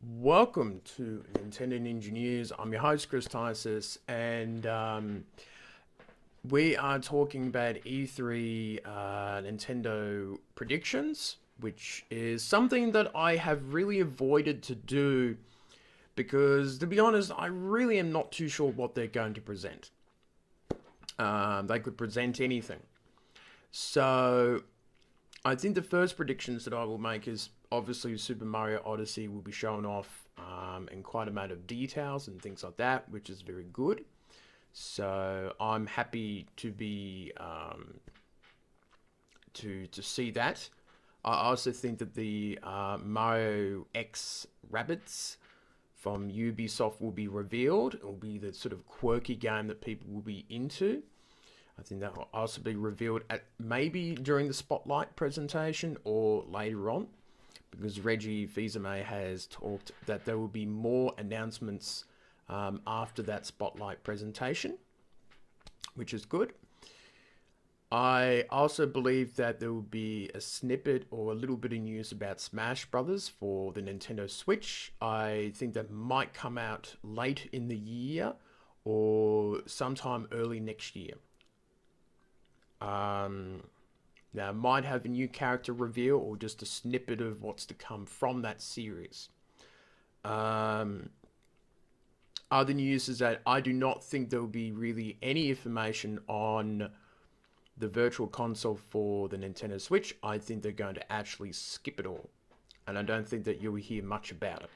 Welcome to Nintendo Ninja News. I'm your host, Chris Tysis, and we are talking about E3 Nintendo predictions, which is something that I have really avoided to do because, to be honest, I really am not too sure what they're going to present. They could present anything. So I think the first predictions that I will make is obviously Super Mario Odyssey will be shown off in quite a amount of details and things like that, which is very good. So I'm happy to be to see that. I also think that the Mario X Rabbits from Ubisoft will be revealed. It will be the sort of quirky game that people will be into. I think that will also be revealed at maybe during the Spotlight presentation or later on, because Reggie Fils-Aimé has talked that there will be more announcements after that Spotlight presentation, which is good. I also believe that there will be a snippet or a little bit of news about Smash Brothers for the Nintendo Switch. I think that might come out late in the year or sometime early next year. Now, it might have a new character reveal or just a snippet of what's to come from that series. Um, Other news is that I do not think there will be really any information on the virtual console for the Nintendo Switch. I think they're going to actually skip it all. And I don't think that you'll hear much about it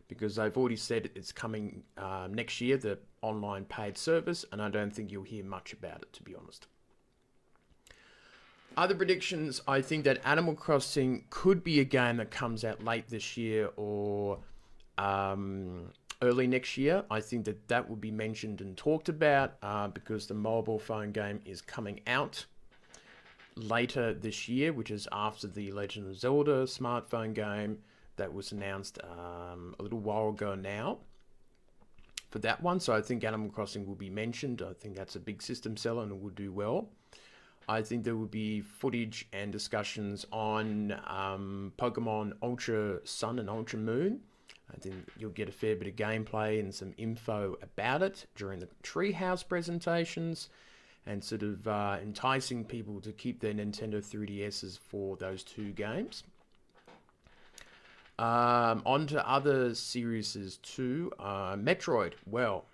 because they've already said it's coming next year, the online paid service, and I don't think you'll hear much about it, to be honest. Other predictions, I think that Animal Crossing could be a game that comes out late this year or early next year. I think that that will be mentioned and talked about because the mobile phone game is coming out later this year, which is after the Legend of Zelda smartphone game that was announced a little while ago now for that one. So I think Animal Crossing will be mentioned. I think that's a big system seller and it will do well. I think there will be footage and discussions on Pokemon Ultra Sun and Ultra Moon. I think you'll get a fair bit of gameplay and some info about it during the Treehouse presentations and sort of enticing people to keep their Nintendo 3DSs for those two games. On to other series too. Metroid, well,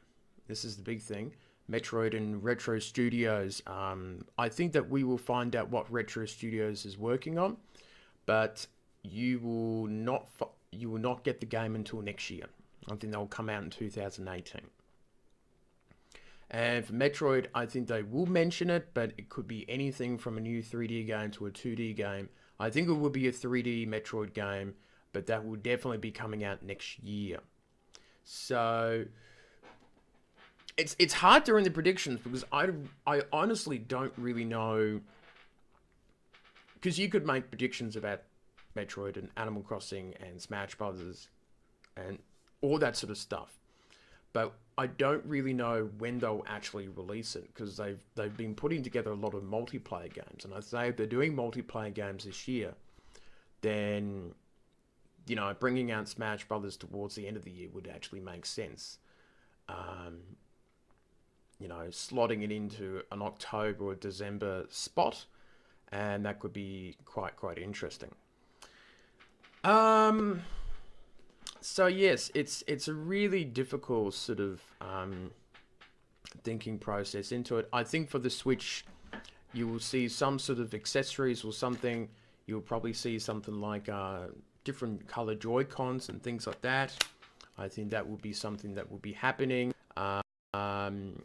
this is the big thing. Metroid and Retro Studios. I think that we will find out what Retro Studios is working on, but you will not get the game until next year. I think they'll come out in 2018. And for Metroid, I think they will mention it, but it could be anything from a new 3D game to a 2D game. I think it will be a 3D Metroid game, but that will definitely be coming out next year. So it's hard during the predictions because I honestly don't really know, because you could make predictions about Metroid and Animal Crossing and Smash Brothers and all that sort of stuff, but I don't really know when they'll actually release it because they've been putting together a lot of multiplayer games, and I say if they're doing multiplayer games this year, then bringing out Smash Brothers towards the end of the year would actually make sense. Um, Slotting it into an October or December spot, and that could be quite interesting. Um, so yes, it's a really difficult sort of thinking process into it. I think for the Switch, you will see some sort of accessories or something. You'll probably see something like different color Joy Cons and things like that. I think that will be something that will be happening. Um,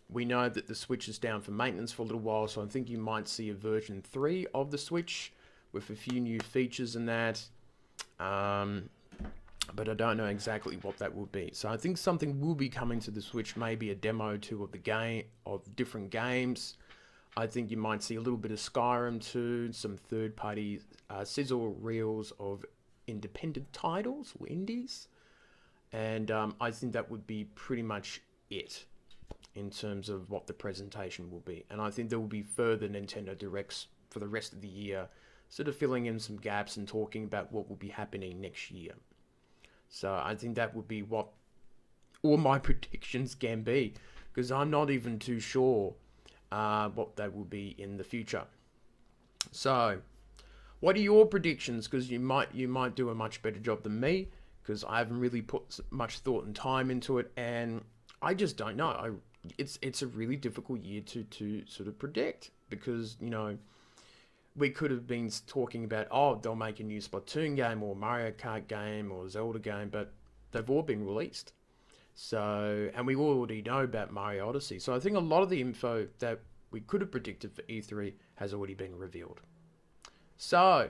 we know that the Switch is down for maintenance for a little while, so I think you might see a version 3 of the Switch with a few new features in that. But I don't know exactly what that will be. So I think something will be coming to the Switch, maybe a demo or two of the game, of different games. I think you might see a little bit of Skyrim too, some third-party sizzle reels of independent titles or indies. And I think that would be pretty much it in terms of what the presentation will be. And I think there will be further Nintendo Directs for the rest of the year, sort of filling in some gaps and talking about what will be happening next year. So I think that would be what all my predictions can be, because I'm not even too sure what they will be in the future. So, what are your predictions? Because you might do a much better job than me, because I haven't really put much thought and time into it, and I just don't know. It's a really difficult year to sort of predict, because we could have been talking about, oh, they'll make a new Splatoon game or Mario Kart game or Zelda game, but they've all been released. So, and we already know about Mario Odyssey. So I think a lot of the info that we could have predicted for E3 has already been revealed. So,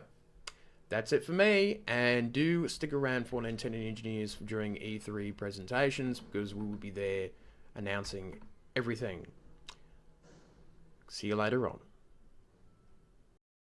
that's it for me. And do stick around for Nintendo Engineers during E3 presentations, because we will be there announcing everything. See you later on.